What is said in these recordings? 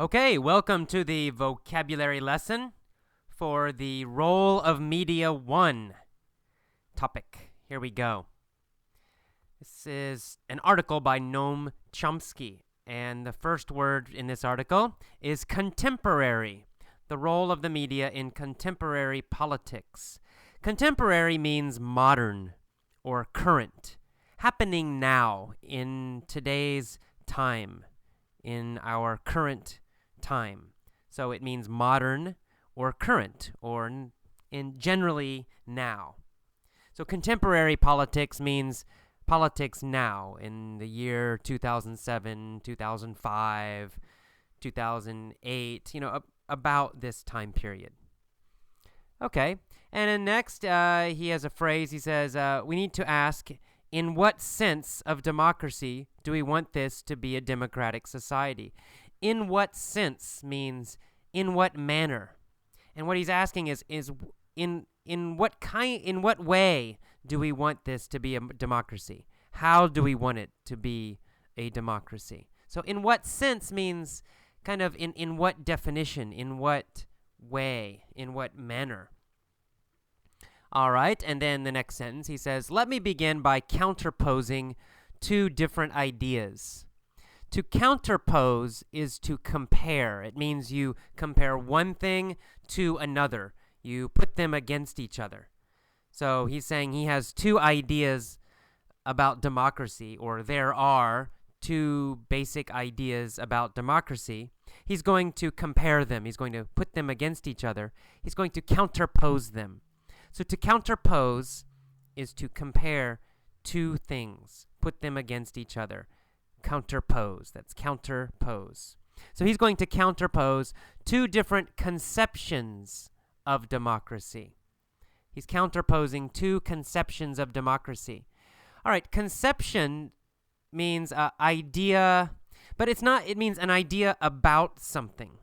Okay, welcome to the vocabulary lesson for the role of media 1 topic. Here we go. This is an article by Noam Chomsky, and the first word in this article is contemporary, the role of the media in contemporary politics. Contemporary means modern or current, happening now in today's time, in our current time. So it means modern or current or in generally now. So contemporary politics means politics now in the year 2007, 2005, 2008, about this time period. Okay, and then next he has a phrase. He says, we need to ask, in what sense of democracy do we want this to be a democratic society? In what sense means in what manner. And what he's asking is in what way do we want this to be a democracy? How do we want it to be a democracy? So in what sense means kind of in what definition, in what way, in what manner. All right, and then the next sentence, he says, let me begin by counterposing two different ideas. To counterpose is to compare. It means you compare one thing to another. You put them against each other. So he's saying he has two ideas about democracy, or there are two basic ideas about democracy. He's going to compare them. He's going to put them against each other. He's going to counterpose them. So to counterpose is to compare two things, put them against each other. Counterpose, that's counterpose. So he's going to counterpose two different conceptions of democracy. He's counterposing two conceptions of democracy. All right, conception means idea, but it means an idea about something.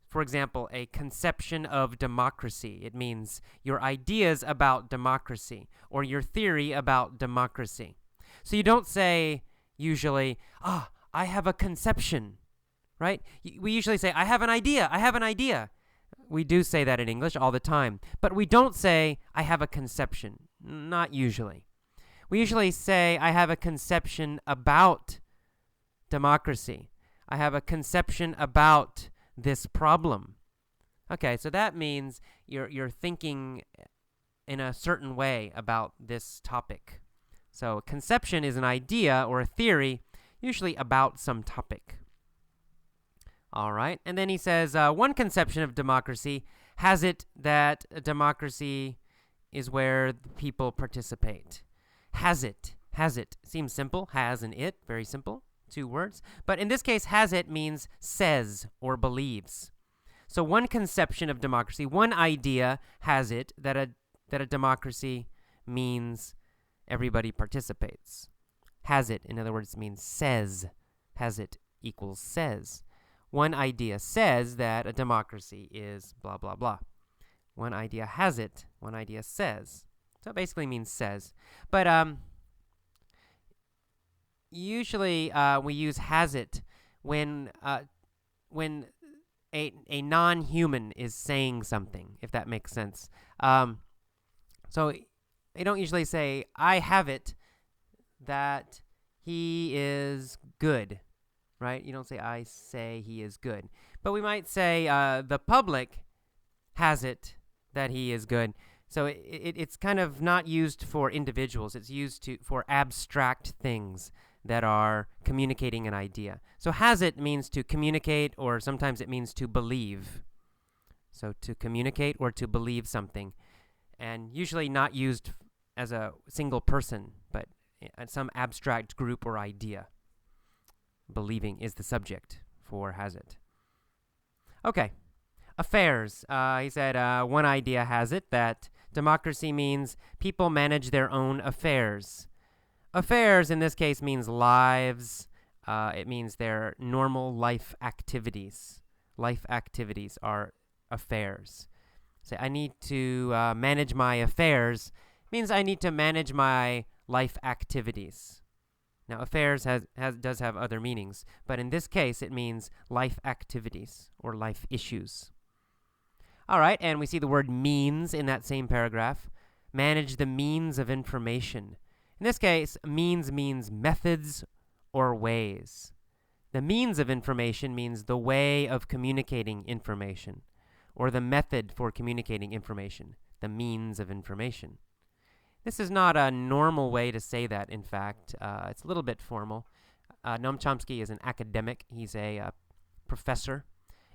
For example, a conception of democracy. It means your ideas about democracy or your theory about democracy. So you don't say usually, I have a conception, right? We usually say, I have an idea. We do say that in English all the time, but we don't say, I have a conception. Not usually. We usually say, I have a conception about democracy. I have a conception about this problem. Okay, so that means you're thinking in a certain way about this topic. So conception is an idea or a theory, usually about some topic. All right, and then he says, one conception of democracy has it that a democracy is where the people participate. Has it. Seems simple. Has and it, very simple. Two words. But in this case, has it means says or believes. So one conception of democracy, one idea has it that a democracy means everybody participates. Has it, in other words, means says. Has it equals says. One idea says that a democracy is blah, blah, blah. One idea has it. One idea says. So it basically means says. But usually we use has it when a non-human is saying something, if that makes sense. So you don't usually say, I have it that he is good, right? You don't say, I say he is good. But we might say, the public has it that he is good. So it's kind of not used for individuals. It's used for abstract things that are communicating an idea. So has it means to communicate, or sometimes it means to believe. So to communicate or to believe something. And usually not used as a single person, but some abstract group or idea. Believing is the subject for has it. Okay. Affairs. He said one idea has it that democracy means people manage their own affairs. Affairs in this case means lives. It means their normal life activities. Life activities are affairs. Say, I need to manage my affairs means I need to manage my life activities. Now, affairs does have other meanings, but in this case, it means life activities or life issues. All right, and we see the word means in that same paragraph. Manage the means of information. In this case, means methods or ways. The means of information means the way of communicating information, or the method for communicating information, the means of information. This is not a normal way to say that, in fact. It's a little bit formal. Noam Chomsky is an academic. He's a professor.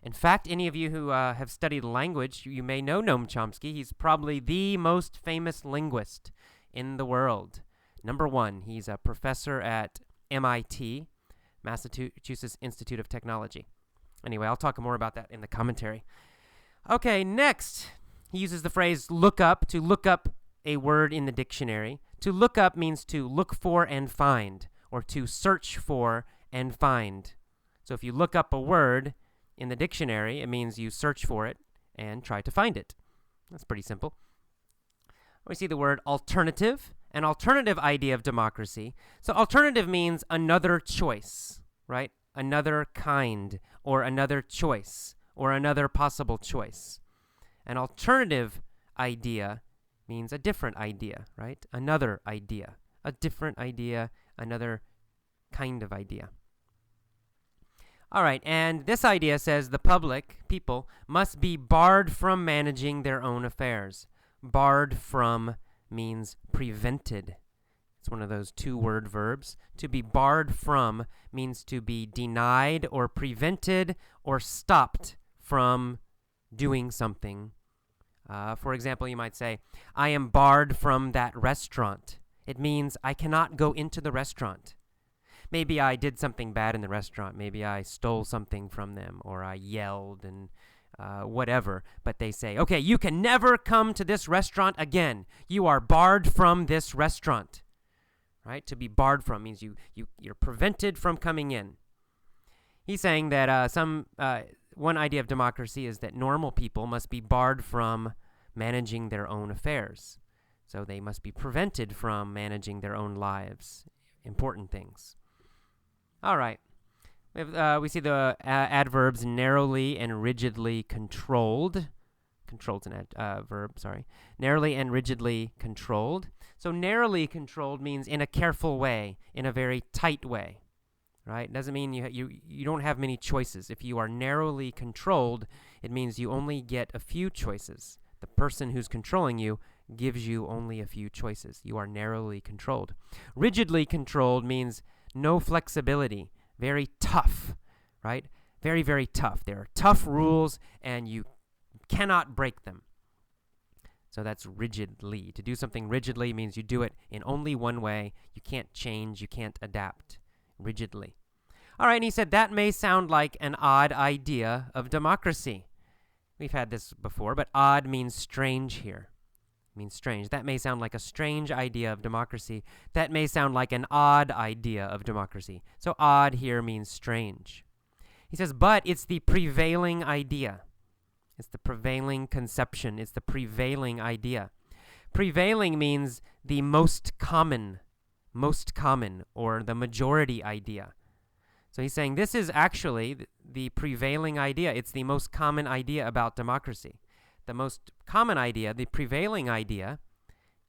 In fact, any of you who have studied language, you may know Noam Chomsky. He's probably the most famous linguist in the world. Number one, he's a professor at MIT, Massachusetts Institute of Technology. Anyway, I'll talk more about that in the commentary. Okay, next, he uses the phrase look up to look up a word in the dictionary. To look up means to look for and find, or to search for and find. So if you look up a word in the dictionary, it means you search for it and try to find it. That's pretty simple. We see the word alternative, an alternative idea of democracy. So alternative means another choice, right? Another kind, or another choice, or another possible choice. An alternative idea means a different idea, right? Another idea, a different idea, another kind of idea. All right, and this idea says the public, people, must be barred from managing their own affairs. Barred from means prevented. It's one of those two-word verbs. To be barred from means to be denied or prevented or stopped from doing something. For example, you might say, I am barred from that restaurant. It means I cannot go into the restaurant. Maybe I did something bad in the restaurant. Maybe I stole something from them, or I yelled and whatever. But they say, okay, you can never come to this restaurant again. You are barred from this restaurant. Right? To be barred from means you're prevented from coming in. He's saying that one idea of democracy is that normal people must be barred from managing their own affairs. So they must be prevented from managing their own lives, important things. All right. We see the adverbs narrowly and rigidly controlled. Controlled's an verb, sorry. Narrowly and rigidly controlled. So narrowly controlled means in a careful way, in a very tight way. Right? Doesn't mean you don't have many choices. If you are narrowly controlled, it means you only get a few choices. The person who's controlling you gives you only a few choices. You are narrowly controlled. Rigidly controlled means no flexibility, very tough, right? Very, very tough. There are tough rules, and you cannot break them. So that's rigidly. To do something rigidly means you do it in only one way. You can't change. You can't adapt. Rigidly. All right, and he said that may sound like an odd idea of democracy. We've had this before, but odd means strange here. It means strange. That may sound like a strange idea of democracy. That may sound like an odd idea of democracy. So odd here means strange. He says, but it's the prevailing idea. It's the prevailing conception. It's the prevailing idea. Prevailing means the most common, or the majority idea. So he's saying this is actually the prevailing idea. It's the most common idea about democracy. The most common idea, the prevailing idea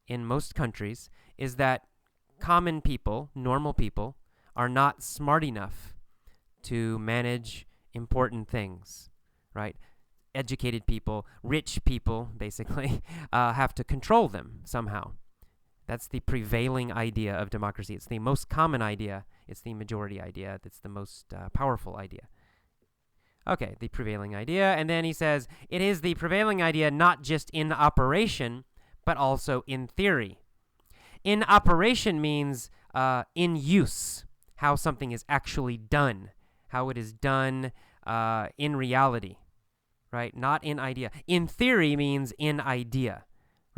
in most countries is that common people, normal people, are not smart enough to manage important things, right? Educated people, rich people, basically, have to control them somehow. That's the prevailing idea of democracy. It's the most common idea. It's the majority idea. It's the most powerful idea. Okay, the prevailing idea. And then he says, it is the prevailing idea not just in operation, but also in theory. In operation means in use, how something is actually done, how it is done in reality, right? Not in idea. In theory means in idea.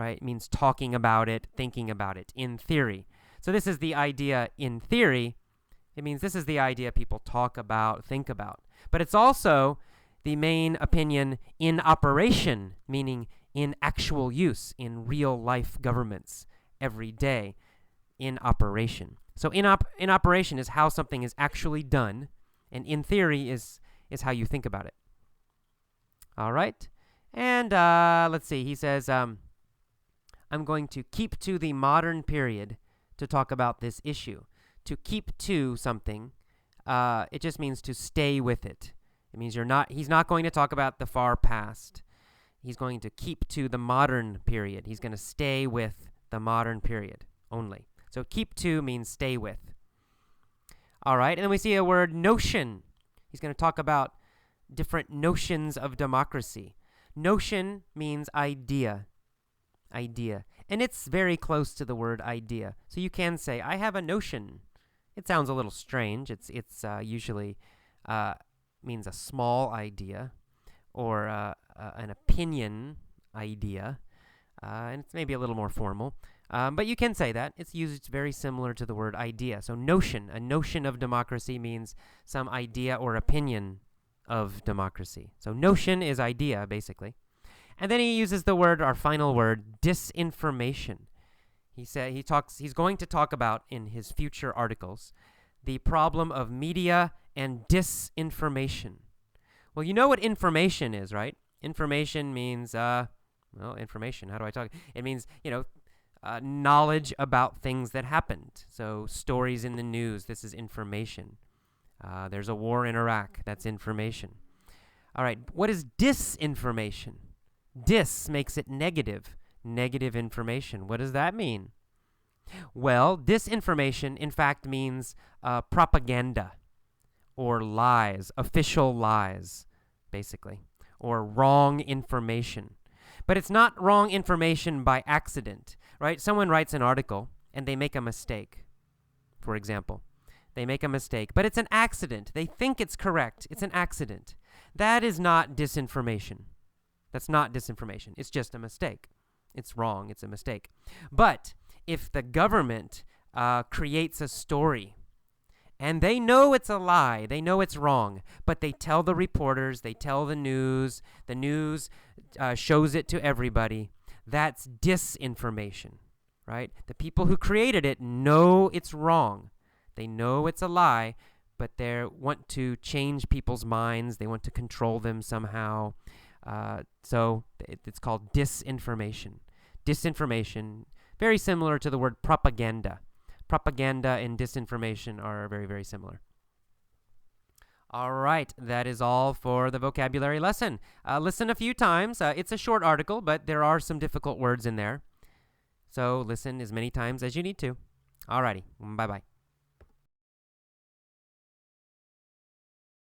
Right? It means talking about it, thinking about it, in theory. So this is the idea in theory. It means this is the idea people talk about, think about. But it's also the main opinion in operation, meaning in actual use, in real life governments, every day, in operation. So in operation is how something is actually done, and in theory is how you think about it. All right? And let's see. He says, I'm going to keep to the modern period to talk about this issue. To keep to something, it just means to stay with it. It means he's not going to talk about the far past. He's going to keep to the modern period. He's going to stay with the modern period only. So keep to means stay with. All right, and then we see a word notion. He's going to talk about different notions of democracy. Notion means idea. Idea. And it's very close to the word idea. So you can say, I have a notion. It sounds a little strange. It's usually means a small idea or an opinion idea. And it's maybe a little more formal. But you can say that. It's used very similar to the word idea. So notion, a notion of democracy means some idea or opinion of democracy. So notion is idea, basically. And then he uses the word, our final word, disinformation. He's going to talk about in his future articles the problem of media and disinformation. Well, you know what information is, right? Information means, information. How do I talk? It means, knowledge about things that happened. So stories in the news, this is information. There's a war in Iraq, that's information. All right, what is disinformation? Dis makes it negative. Negative information. What does that mean? Well, disinformation, in fact, means propaganda or lies, official lies, basically, or wrong information. But it's not wrong information by accident, right? Someone writes an article and they make a mistake, for example. They make a mistake, but it's an accident. They think it's correct. It's an accident. That is not disinformation. That's not disinformation. It's just a mistake. It's wrong. It's a mistake. But if the government creates a story and they know it's a lie, they know it's wrong, but they tell the reporters, they tell the news shows it to everybody, that's disinformation, right? The people who created it know it's wrong. They know it's a lie, but they want to change people's minds. They want to control them somehow. So it's called disinformation. Disinformation, very similar to the word propaganda. Propaganda and disinformation are very, very similar. All right, that is all for the vocabulary lesson. Listen a few times. It's a short article, but there are some difficult words in there. So listen as many times as you need to. All righty, bye-bye.